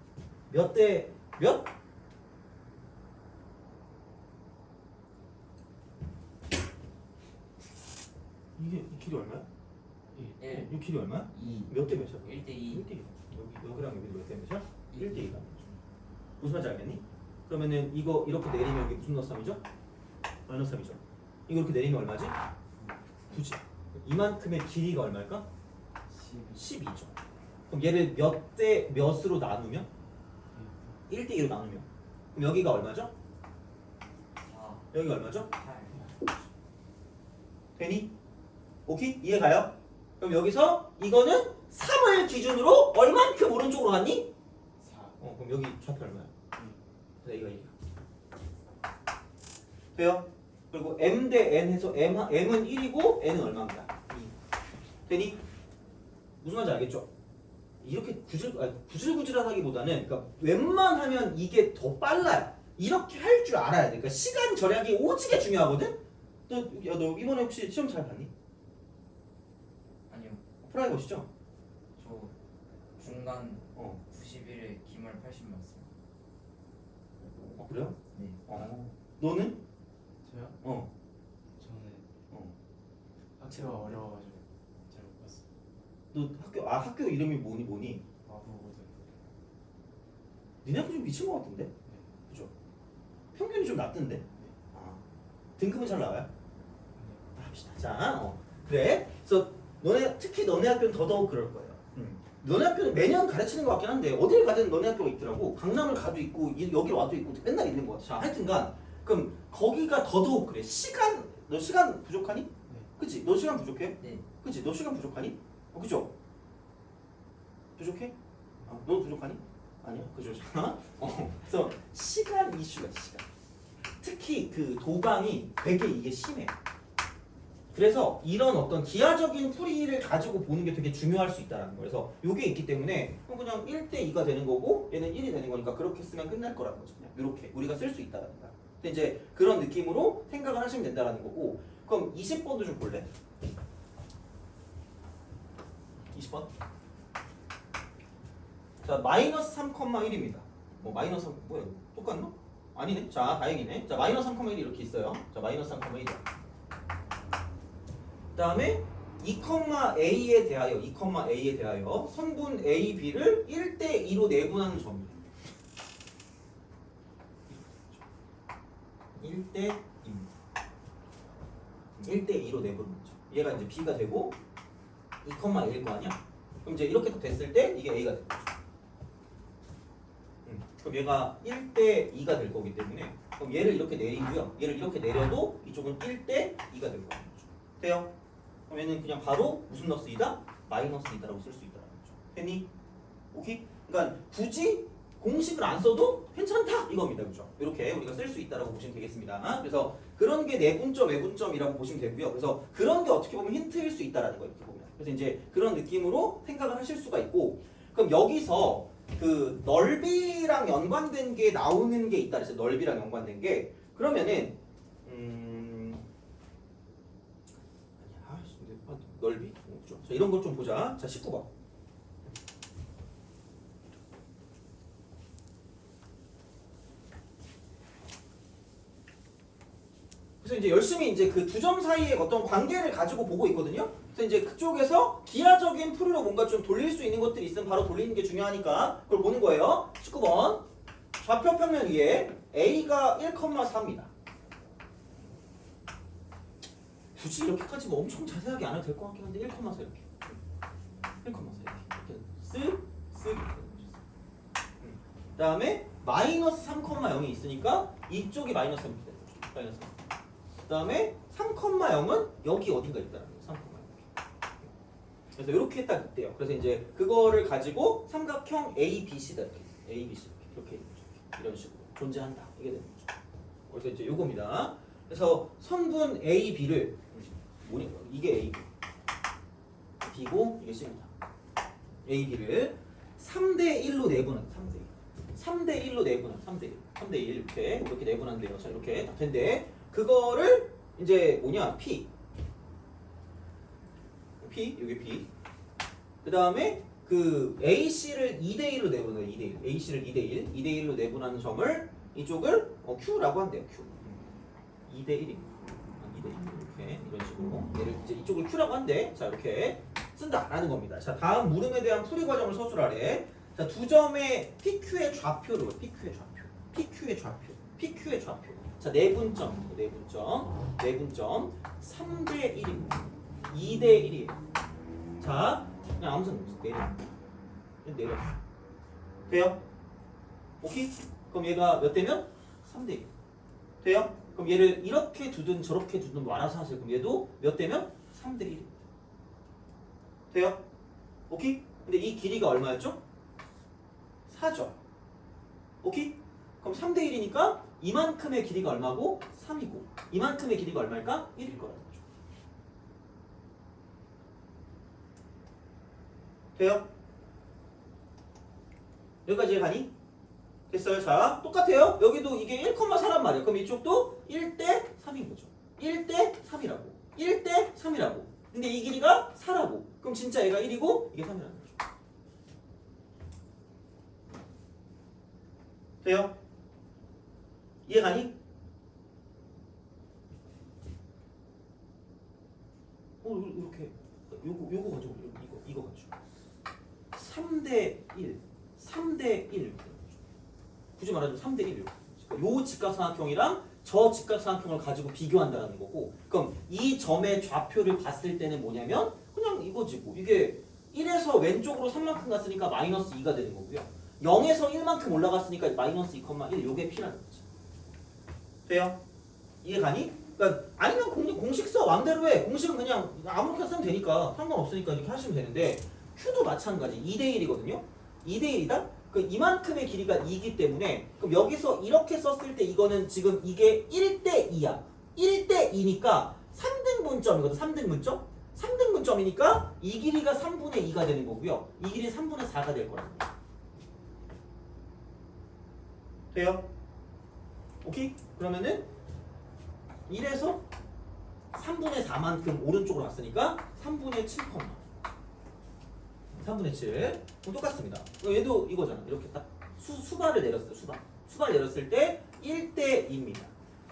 몇 대 몇? 이 길이 얼마야? 1, 이 길이 얼마야? 2, 몇 대 몇이야? 1대 2. 1대 2. 여기랑 여기 몇 대 몇이야? 1대 2가. 무슨 말인지 알겠니? 그러면은 이거 이렇게 내리면 이게 무슨 너썸이죠? 마이너스 3이죠. 이거 이렇게 내리면 얼마지? 9지. 이만큼의 길이가 얼마일까? 12죠. 그럼 얘를 몇 대 몇으로 나누면? 1대 2로 나누면. 그럼 여기가 얼마죠? 4, 여기가 얼마죠? 8. 되니? 오케이? 이해가요? 그럼 여기서 이거는 3을 기준으로 얼만큼 오른쪽으로 갔니? 4. 그럼 여기 좌표 얼마야? 여기가 1이야. 돼요? 그리고 m 대 n 해서 m은 1이고 n은 얼마입니다? 2. 되니? 무슨 말인지 알겠죠? 이렇게 구질구질하다기보다는 그러니까 웬만하면 이게 더 빨라요. 이렇게 할 줄 알아야 돼. 그러니까 시간 절약이 오지게 중요하거든. 너 이번에 혹시 시험 잘 봤니? 아니요. 프라이버시죠? 저 중간 어. 91에 기말 80 맞습니다. 그래요? 네. 너는? 저요? 어. 저는 어. 학체가 어려워가지고 잘 못 봤어요. 너 학교 이름이 뭐니? 마부고등. 니네 학교 좀 미친 것 같은데? 네. 그죠? 평균이 좀 낮던데? 아. 등급은 잘 나와요? 합시다. 자, 그래. 그래서 특히 너네 학교는 더더욱 그럴 거예요. 너네 학교는 매년 가르치는 것 같긴 한데 어딜 가든 너네 학교가 있더라고. 강남을 가도 있고 여기 와도 있고 맨날 있는 것 같아. 자, 하여튼간 그럼 거기가 더더욱 그래. 너 시간 부족하니? 그치? 너 시간 부족해? 네. 그치? 너 시간 부족하니? 그죠? 부족해? 너 부족하니? 아니야? 그죠? 자, 그래서 시간 이슈가 시간. 특히 그 도강이 되게 이게 심해. 그래서 이런 어떤 기하적인 풀이를 가지고 보는 게 되게 중요할 수 있다는 거예요. 그래서 이게 있기 때문에 그냥 1대2가 되는 거고 얘는 1이 되는 거니까 그렇게 쓰면 끝날 거라는 거죠. 그냥 이렇게 우리가 쓸 수 있다는 거야. 근데 이제 그런 느낌으로 생각을 하시면 된다는 거고 그럼 20번도 좀 볼래? 20번? 자, 마이너스 3,1입니다. 마이너스 3, 뭐야? 똑같나? 아니네. 자, 다행이네. 자, 마이너스 3,1이 이렇게 있어요. 자, 마이너스 3,1이야. 그 다음에 2,a에 대하여 2,a에 대하여 성분 a, b를 1대2로 내분하는 점이에요. 1대2입니다. 1대2로 내분하는 점. 얘가 이제 b가 되고 2,a일 거 아니야? 그럼 이제 이렇게 됐을 때 이게 a가 되는 거죠. 그럼 얘가 1대2가 될 거기 때문에 그럼 얘를 이렇게 내리고요. 얘를 이렇게 내려도 이쪽은 1대2가 될 거죠. 돼요? 그럼 얘는 그냥 바로 무슨 넣을 수 있다? 마이너스 2다라고 쓸 수 있다는 거죠. 됐니? 오케이? 그러니까 굳이 공식을 안 써도 괜찮다 이겁니다. 그죠? 이렇게 우리가 쓸 수 있다라고 보시면 되겠습니다. 그래서 그런 게 내분점, 외분점이라고 보시면 되고요. 그래서 그런 게 어떻게 보면 힌트일 수 있다라는 거예요. 이렇게 보면. 그래서 이제 그런 느낌으로 생각을 하실 수가 있고 그럼 여기서 그 넓이랑 연관된 게 나오는 게 있다 그랬어요. 넓이랑 연관된 게 그러면은 넓이? 그렇죠. 자, 이런 걸 좀 보자. 자, 19번. 그래서 이제 열심히 이제 그 두 점 사이의 어떤 관계를 가지고 보고 있거든요. 그래서 이제 그쪽에서 기하적인 풀이로 뭔가 좀 돌릴 수 있는 것들이 있으면 바로 돌리는 게 중요하니까 그걸 보는 거예요. 19번. 좌표 평면 위에 a가 1,4입니다. 굳이 이렇게까지 뭐 엄청 자세하게 안 해도 될 것 같긴 한데 1,4 이렇게 1,4 이렇게 쓱 그 다음에 마이너스 3,0이 있으니까 이쪽이 마이너스 3이 되는 거죠. 마이너스 3. 그 다음에 3,0은 여기 어딘가 있다는 거예요. 3,0 그래서 이렇게 딱 있대요. 그래서 이제 그거를 가지고 삼각형 ABC다 이렇게 ABC 이렇게 이런 식으로 존재한다 이게 되는 거죠. 그래서 이제 요겁니다. 그래서 성분 A, B를 이게 A, B고 이게 C입니다. A, B를 3대1로 내분한 3대1로 내분한 3대1 이렇게 내분한대요. 자 이렇게 딱 된대. 그거를 이제 P 여기 P 그 다음에 그 AC를 2대1로 내분해요. 2대1 AC를 2대1로 내분하는 점을 이쪽을 Q라고 한대요. Q 2대1입니다. 2대1 이렇게 이런 식으로 얘를 이제 이쪽을 Q라고 한대. 자 이렇게 쓴다라는 겁니다. 자 다음 물음에 대한 풀이 과정을 서술하래. 자 두 점의 PQ의 좌표로 PQ의 좌표. 자 내분점 3대1입니다. 2대1이에요. 자 그냥 아무 상관 없어. 내렸어. 돼요? 오케이? 그럼 얘가 몇 대면? 3대1. 돼요? 그럼 얘를 이렇게 두든 저렇게 두든 뭐 알아서 하세요. 그럼 얘도 몇 대면? 3대1입니다. 돼요? 오케이? 근데 이 길이가 얼마였죠? 4죠. 오케이? 그럼 3대1이니까 이만큼의 길이가 얼마고? 3이고 이만큼의 길이가 얼마일까? 1일 거라는 거죠. 돼요? 여기까지 이해가니? 됐어요. 자, 똑같아요. 여기도 이게 1,4란 말이에요. 그럼 이쪽도 1대 3인 거죠. 1대 3이라고. 1대 3이라고. 근데 이 길이가 4라고. 그럼 진짜 얘가 1이고 이게 3이라는 거죠. 돼요? 이해가니? 이렇게 요거 가지고 이거 가지고 3대 1 3대 1 굳이 말하자면 3대 1 요 직각삼각형이랑 저 직각삼각형을 가지고 비교한다는 거고 그럼 이 점의 좌표를 봤을 때는 뭐냐면 그냥 이거지 뭐 이게 1에서 왼쪽으로 3만큼 갔으니까 마이너스 2가 되는 거고요 0에서 1만큼 올라갔으니까 마이너스 2,1 요게 P라는 거지 돼요? 이해가니? 그러니까 아니면 공식 써 마음대로 해 공식은 그냥 아무렇게나 쓰면 되니까 상관없으니까 이렇게 하시면 되는데 Q도 마찬가지 2대 1이거든요 2대 1이다? 그 이만큼의 길이가 2이기 때문에 그럼 여기서 이렇게 썼을 때 이거는 지금 이게 1대 2야 1대 2니까 3등분점이거든 3등분점 3등분점이니까 이 길이가 3분의 2가 되는 거고요 이 길이 3분의 4가 될 거라는 거야 돼요? 오케이? 그러면은 1에서 3분의 4만큼 오른쪽으로 갔으니까 3분의 7, 3분의 7 똑같습니다. 얘도 이거잖아. 이렇게 딱 수발을 내렸어요. 수발 내렸을 때 1대 2입니다.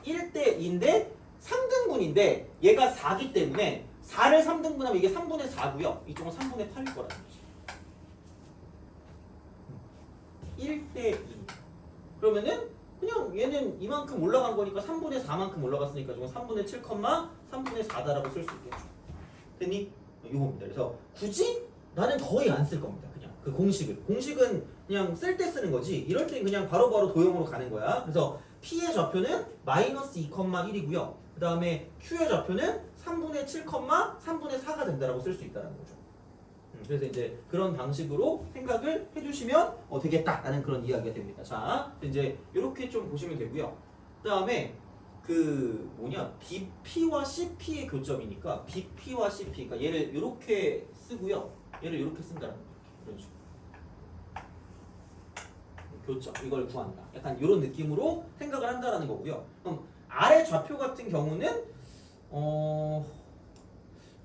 1대 2인데 3등분인데 얘가 4기 때문에 4를 3등분하면 이게 3분의 4고요. 이쪽은 3분의 8일 거라는 거지. 1대 2. 그러면은 그냥 얘는 이만큼 올라간 거니까 3분의 4만큼 올라갔으니까 저건 3분의 7, 3분의 4다라고 쓸 수 있겠죠. 됐니? 이겁니다. 그래서 굳이 나는 거의 안 쓸 겁니다. 그냥 그 공식은 그냥 쓸 때 쓰는 거지. 이럴 땐 그냥 바로바로 도형으로 가는 거야. 그래서 P의 좌표는 마이너스 2,1이고요. 그 다음에 Q의 좌표는 3분의 7, 3분의 4가 된다라고 쓸 수 있다는 거죠. 그래서 이제 그런 방식으로 생각을 해주시면 되겠다라는 그런 이야기가 됩니다. 자, 이제 이렇게 좀 보시면 되고요. 그 다음에 그 BP와 CP의 교점이니까 BP와 CP, 그러니까 얘를 이렇게 쓰고요. 얘를 이렇게 쓴다는 거예요. 이런 식으로. 교점, 이걸 구한다. 약간 이런 느낌으로 생각을 한다라는 거고요. 그럼 아래 좌표 같은 경우는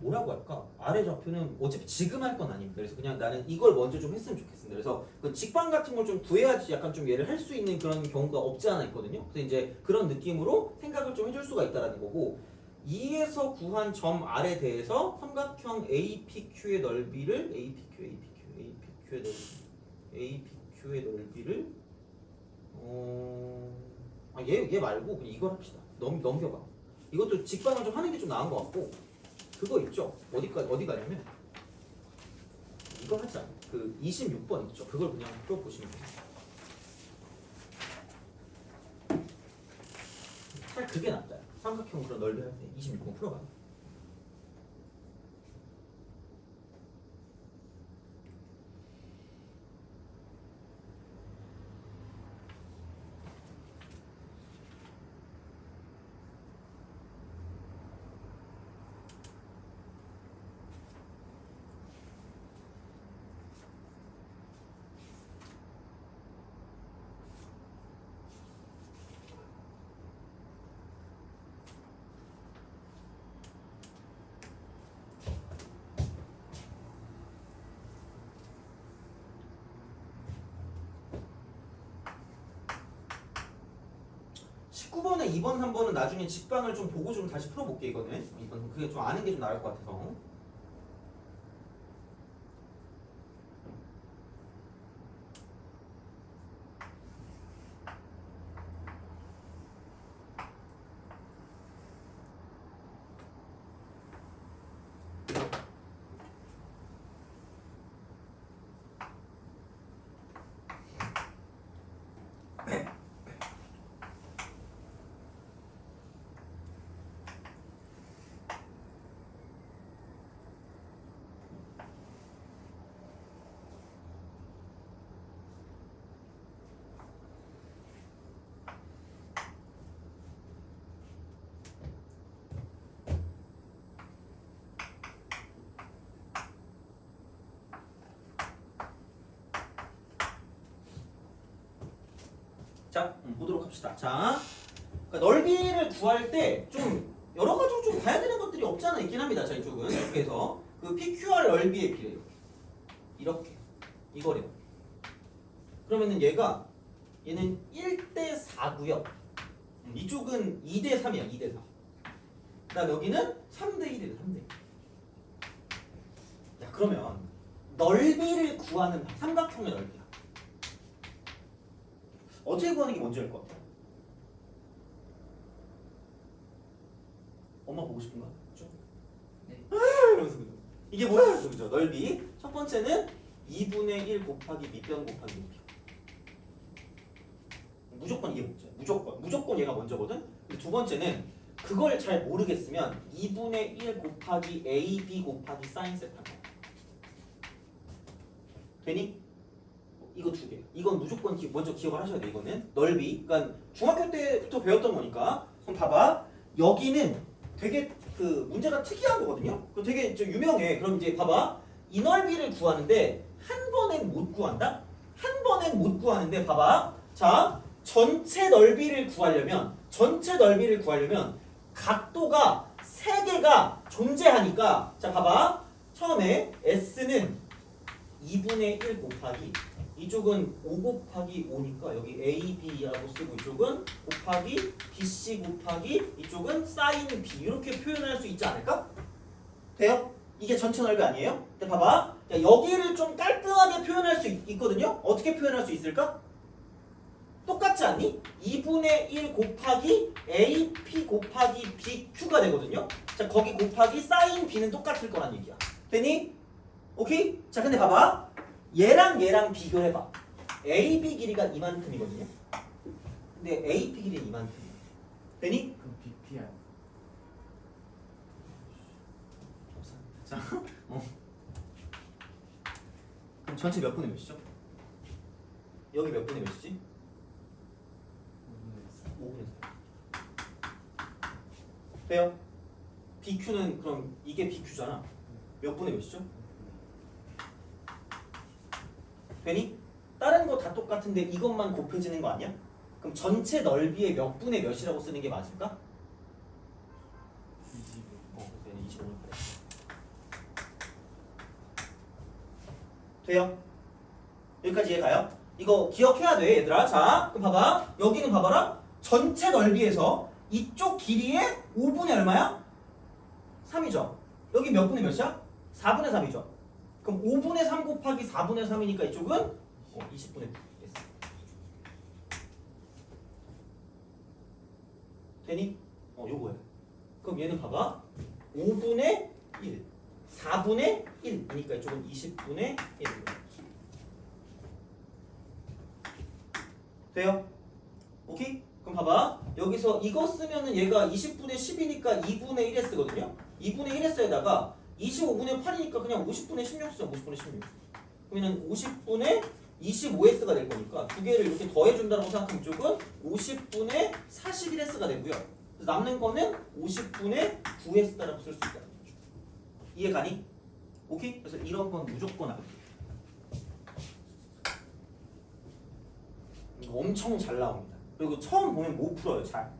뭐라고 할까? 아래 좌표는 어차피 지금 할 건 아닙니다. 그래서 그냥 나는 이걸 먼저 좀 했으면 좋겠습니다. 그래서 그 직방 같은 걸 좀 구해야지 약간 좀 얘를 할 수 있는 그런 경우가 없지 않아 있거든요. 그래서 이제 그런 느낌으로 생각을 좀 해줄 수가 있다라는 거고 2에서 구한 점 R에 대해서 삼각형 APQ의 넓이를 APQ의 넓이를 얘 말고 그냥 이걸 합시다. 넘겨봐. 이것도 직방을 좀 하는 게 좀 나은 것 같고 그거 있죠? 어디 가냐면 이거 하자. 그 26번 있죠? 그걸 그냥 풀어보시면 돼요. 차라리 그게 낫다. 삼각형 그런 넓이 할 때 26번 풀어봐. (19번에) 2번, 3번은 나중에 직방을 좀 보고 좀 다시 풀어볼게 이거는. 이건 그게 좀 아는 게 좀 나을 것 같아서. 자, 보도록 합시다. 자, 그러니까 넓이를 구할 때 좀 여러 가지로 좀 봐야 되는 것들이 없지 않아 있긴 합니다. 자, 이쪽은 이렇게 해서 그 PQR 넓이의 비례 이렇게 이거래요. 그러면은 얘는 1대 4고요. 이쪽은 2대 3이야. 2대 4. 그다음 여기는 3대 1이래. 3대 1. 자, 그러면 넓이를 구하는 삼각형의 넓이야. 어떻게 구하는 게 뭔지 알 것 같아? 엄마 보고 싶은가? 그렇죠? 네. 이러면서 이게 뭐야? 그죠? 넓이. 첫 번째는 2분의 1 곱하기 밑변 곱하기 높이. 무조건 이게 문제야. 무조건 얘가 먼저거든. 두 번째는 그걸 잘 모르겠으면 2분의 1 곱하기 AB 곱하기 사인 세타. 되니? 이거 두 개. 이건 무조건 먼저 기억을 하셔야 돼. 이거는 넓이. 그러니까 중학교 때부터 배웠던 거니까. 그럼 봐봐. 여기는 되게 그 문제가 특이한 거거든요. 그 되게 좀 유명해. 그럼 이제 봐봐. 이 넓이를 구하는데 한 번엔 못 구한다. 한 번엔 못 구하는데 봐봐. 자, 전체 넓이를 구하려면 각도가 세 개가 존재하니까 자, 봐봐. 처음에 S는 2분의 1 곱하기 이쪽은 5 곱하기 5니까 여기 AB라고 쓰고 이쪽은 곱하기 BC 곱하기 이쪽은 사인 B 이렇게 표현할 수 있지 않을까? 돼요? 이게 전체 넓이 아니에요? 근데 봐봐. 야, 여기를 좀 깔끔하게 표현할 수 있거든요? 어떻게 표현할 수 있을까? 똑같지 않니? 2분의 1 곱하기 AP 곱하기 BQ가 되거든요? 자, 거기 곱하기 사인 B는 똑같을 거란 얘기야. 되니? 오케이? 자, 근데 봐봐. 얘랑 비교해봐. AB 길이가 이만큼이거든요. 근데 AP 길이는 이만큼이야. 되니? 그럼 BP야. 자, 그럼 전체 몇 분의 몇이죠? 여기 몇 분의 몇이지? 5분의 4. 돼요? BQ는 그럼 이게 BQ잖아. 몇 분의 몇이죠? 되니? 다른 거 다 똑같은데 이것만 곱해지는 거 아니야? 그럼 전체 넓이의 몇 분의 몇이라고 쓰는 게 맞을까? 25. 25는 그래. 돼요? 여기까지 이해가요? 이거 기억해야 돼 얘들아. 자, 그럼 봐봐. 여기는 봐봐라. 전체 넓이에서 이쪽 길이의 5분의 얼마야? 3이죠. 여기 몇 분의 몇이야? 4분의 3이죠. 그럼 5분의 3 곱하기 4분의 3이니까 이쪽은 20분의 9겠어. 되니? 요거야. 그럼 얘는 봐봐. 5분의 1, 4분의 1이니까 이쪽은 20분의 1. 돼요? 오케이? 그럼 봐봐. 여기서 이거 쓰면은 얘가 20분의 10이니까 2분의 1에 쓰거든요. 2분의 1에 써야다가 25분의 8이니까 그냥 50분의 16 쓰죠. 50분의 16. 그러면 50분의 25S가 될 거니까 두 개를 이렇게 더해준다고 생각하면 이쪽은 50분의 41S가 되고요. 그래서 남는 거는 50분의 9S라고 쓸 수 있다는 거죠. 이해가니? 오케이? 그래서 이런 건 무조건 안 돼. 엄청 잘 나옵니다. 그리고 처음 보면 못 풀어요. 잘.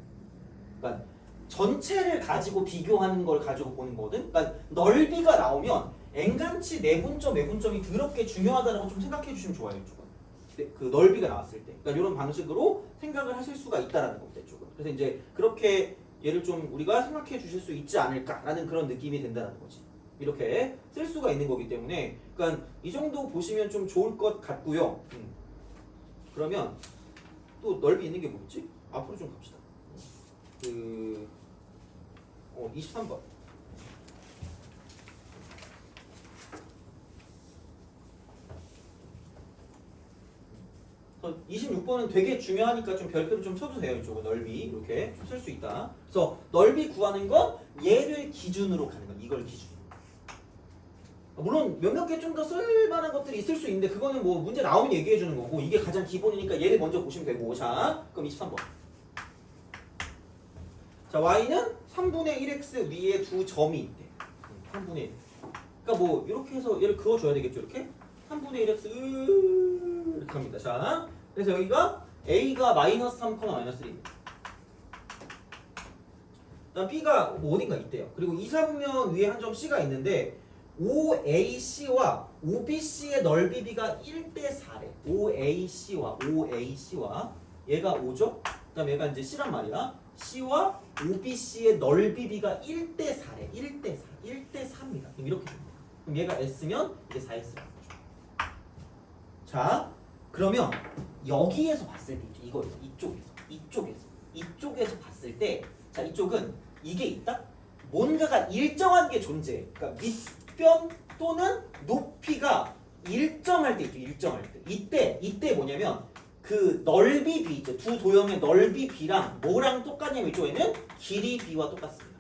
그러니까 전체를 가지고 비교하는 걸 가지고 보는 거든. 그러니까 넓이가 나오면 N간치 내분점이 더럽게 중요하다고 좀 생각해 주시면 좋아요. 이쪽은. 그 넓이가 나왔을 때. 그러니까 이런 방식으로 생각을 하실 수가 있다라는 겁니다. 이쪽은. 그래서 이제 그렇게 얘를 좀 우리가 생각해 주실 수 있지 않을까라는 그런 느낌이 된다는 거지. 이렇게 쓸 수가 있는 거기 때문에 그러니까 이 정도 보시면 좀 좋을 것 같고요. 그러면 또 넓이 있는 게 뭐였지? 앞으로 좀 갑시다. 23번. 26번은 되게 중요하니까 좀 별표를 좀 쳐주세요. 이쪽은 넓이 이렇게 쓸 수 있다. 그래서 넓이 구하는 건 얘를 기준으로 가는 건 이걸 기준으로. 물론 몇몇 개 좀 더 쓸만한 것들이 있을 수 있는데 그거는 뭐 문제 나오면 얘기해 주는 거고 이게 가장 기본이니까 얘를 먼저 보시면 되고. 자, 그럼 23번. 자, y는 3분의 1x 위에 두 점이 있대. 3분의 1x. 그러니까 뭐 이렇게 해서 얘를 그어줘야 되겠죠. 이렇게 3분의 1x 이렇게 합니다. 자, 그래서 여기가 A가 마이너스 3, 마이너스 3. 그다음 B가 뭐 어딘가 있대요. 그리고 이사분면 위에 한 점 C가 있는데 OAC와 OBC의 넓이 B가 1대 4래. OAC와 얘가 5죠? 그다음 얘가 이제 C란 말이야. C와 OBC의 넓이 B가 1대 4래. 1대 4. 1대 4입니다. 그럼 이렇게 됩니다. 그럼 얘가 S면 이게 4S라는 거죠. 자, 그러면 여기에서 봤을 때 이쪽에서 봤을 때 자, 이쪽은 이게 있다? 뭔가가 일정한 게 존재해. 그러니까 밑변 또는 높이가 일정할 때 있죠. 일정할 때. 이때 뭐냐면 그 넓이 B 있죠. 두 도형의 넓이 B랑 뭐랑 똑같냐면 이쪽에는 길이 B와 똑같습니다.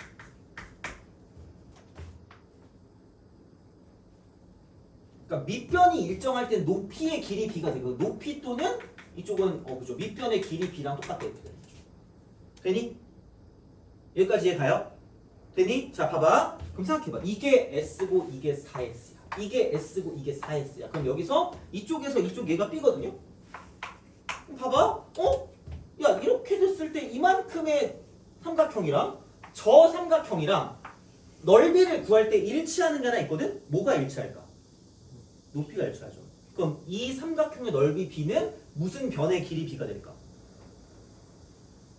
그러니까 밑변이 일정할 때 높이의 길이 B가 되고 높이 또는 이쪽은 그죠. 밑변의 길이 B랑 똑같대요. 되니? 여기까지 이해 가요? 되니? 자, 봐봐. 그럼 생각해봐. 이게 S고 이게 4S야. 이게 S고 이게 4S야. 그럼 여기서 이쪽에서 이쪽 얘가 B거든요? 그럼 봐봐. 야, 이렇게 됐을 때 이만큼의 삼각형이랑 저 삼각형이랑 넓이를 구할 때 일치하는 게 하나 있거든? 뭐가 일치할까? 높이가 일치하죠. 그럼 이 삼각형의 넓이 B는 무슨 변의 길이 B가 될까?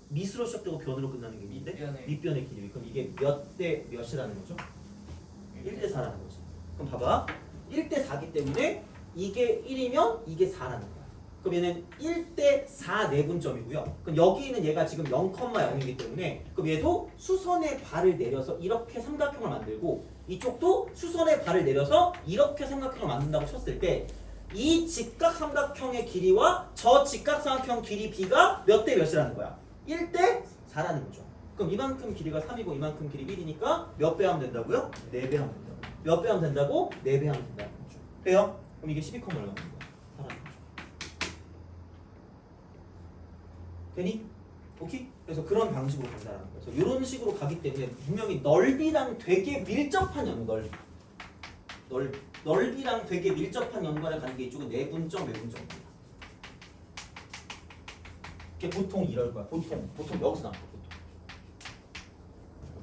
밑으로 시작되고 변으로 끝나는 게 B인데 밑변의 길이. 그럼 이게 몇 대 몇이라는 거죠? 1대 4라는 거지. 그럼 봐봐. 1대 4기 때문에 이게 1이면 이게 4라는 거야. 그럼 얘는 1대 4 내분점이고요. 그럼 여기는 얘가 지금 0,0이기 때문에 그럼 얘도 수선의 발을 내려서 이렇게 삼각형을 만들고 이쪽도 수선의 발을 내려서 이렇게 삼각형을 만든다고 쳤을 때 이 직각 삼각형의 길이와 저 직각 삼각형 길이 B가 몇 대 몇이라는 거야? 1대 4라는 거죠. 그럼 이만큼 길이가 3이고 이만큼 길이 1이니까 몇 배 하면 된다고요? 4배 하면 된다고. 몇 배 하면 된다고? 4배 하면 된다는 거죠. 돼요? 그럼 이게 12, 얼마인 거야? 4라는 거죠. 되니? 오케이? 그래서 그런 방식으로 간다는 거예요. 그래서 이런 식으로 가기 때문에 분명히 넓이랑 되게 밀접한 넓이랑 되게 밀접한 연관을 가는 게 이쪽은 내분점, 외분점입니다. 이게 보통 이럴 거야. 보통 여기서 나올 거야. 보통.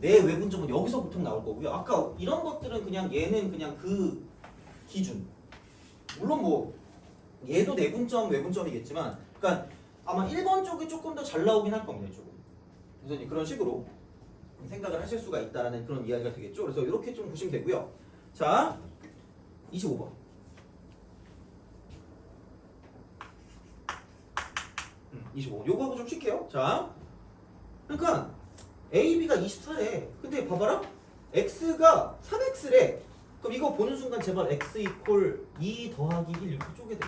내 외분점은 여기서 보통 나올 거고요. 아까 이런 것들은 그냥 얘는 그냥 그 기준. 물론 뭐 얘도 내분점, 외분점이겠지만, 그러니까 아마 1번 쪽이 조금 더 잘 나오긴 할 겁니다. 이쪽은. 그래서 그런 식으로 생각을 하실 수가 있다라는 그런 이야기가 되겠죠. 그래서 이렇게 좀 보시면 되고요. 자, 25번. 요거하고 좀 칠게요. 자, 그러니까 A, B가 24래. 근데 봐봐라. X가 3X래. 그럼 이거 보는 순간 제발 X 이퀄 2 더하기 1 이렇게 쪼개 돼.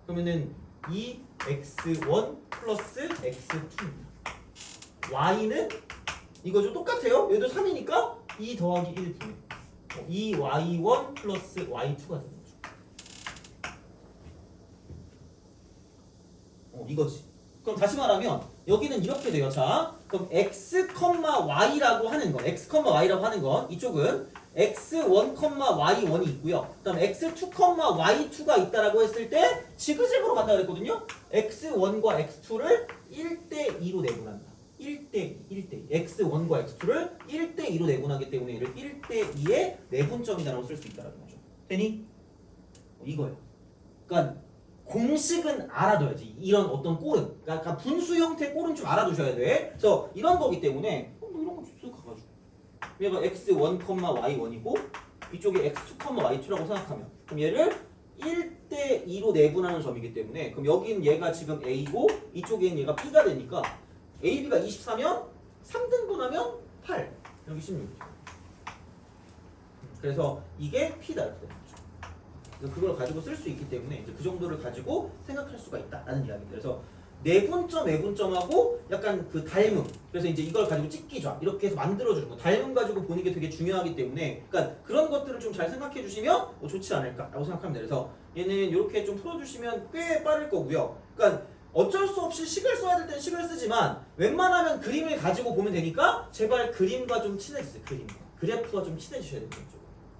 그러면은 2X1 플러스 X2입니다. Y는 이거죠. 똑같아요. 얘도 3이니까 2 더하기 1 분의 2Y1 플러스 Y2가 되는 거죠. 이거지. 그럼 다시 말하면 여기는 이렇게 돼요. 자, 그럼 x, y라고 하는 건 x,y라고 하는 건 이쪽은 x1, y1이 있고요. 그다음 x2, y2가 있다라고 했을 때 지그재그로 간다 그랬거든요. x1과 x2를 1대 2로 내분한다. 1대 1대 x1과 x2를 1대 2로 내분하기 때문에 이를 1대 2의 내분점이라고 쓸 수 있다는 거죠. 되니? 이거예요. 그러니까 공식은 알아둬야지. 이런 어떤 꼴은, 그러니까 분수 형태 꼴은 좀 알아두셔야 돼. 그래서 이런 거기 때문에 뭐 이런 거 쭉 가가지고 얘가 x1, y1이고 이쪽에 x2, y2라고 생각하면 그럼 얘를 1대 2로 내분하는 점이기 때문에 그럼 여기는 얘가 지금 a고 이쪽에는 얘가 b가 되니까 a, b가 24면 3등분하면 8 여기 16. 그래서 이게 p다 이렇게 되는 거죠. 그걸 가지고 쓸 수 있기 때문에 이제 그 정도를 가지고 생각할 수가 있다라는 이야기입니다. 그래서 내분점, 외분점하고 약간 그 닮음. 그래서 이제 이걸 가지고 찍기좌 이렇게 해서 만들어주는 거. 닮음 가지고 보는 게 되게 중요하기 때문에, 그러니까 그런 것들을 좀 잘 생각해 주시면 좋지 않을까라고 생각하면 돼요. 그래서 얘는 이렇게 좀 풀어주시면 꽤 빠를 거고요. 그러니까 어쩔 수 없이 식을 써야 될 땐 식을 쓰지만 웬만하면 그림을 가지고 보면 되니까 제발 그림과 좀 친해지세요. 그림과 그래프와 좀 친해지셔야 됩니다.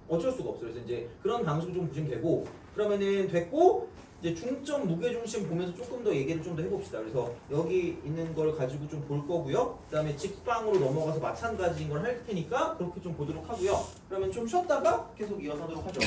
어쩔 수가 없어요. 그래서 이제 그런 방식으로 좀 보시면 되고 그러면은 됐고 이제 중점 무게중심 보면서 조금 더 얘기를 좀 더 해봅시다. 그래서 여기 있는 걸 가지고 좀 볼 거고요. 그다음에 직방으로 넘어가서 마찬가지인 걸 할 테니까 그렇게 좀 보도록 하고요. 그러면 좀 쉬었다가 계속 이어가도록 하죠.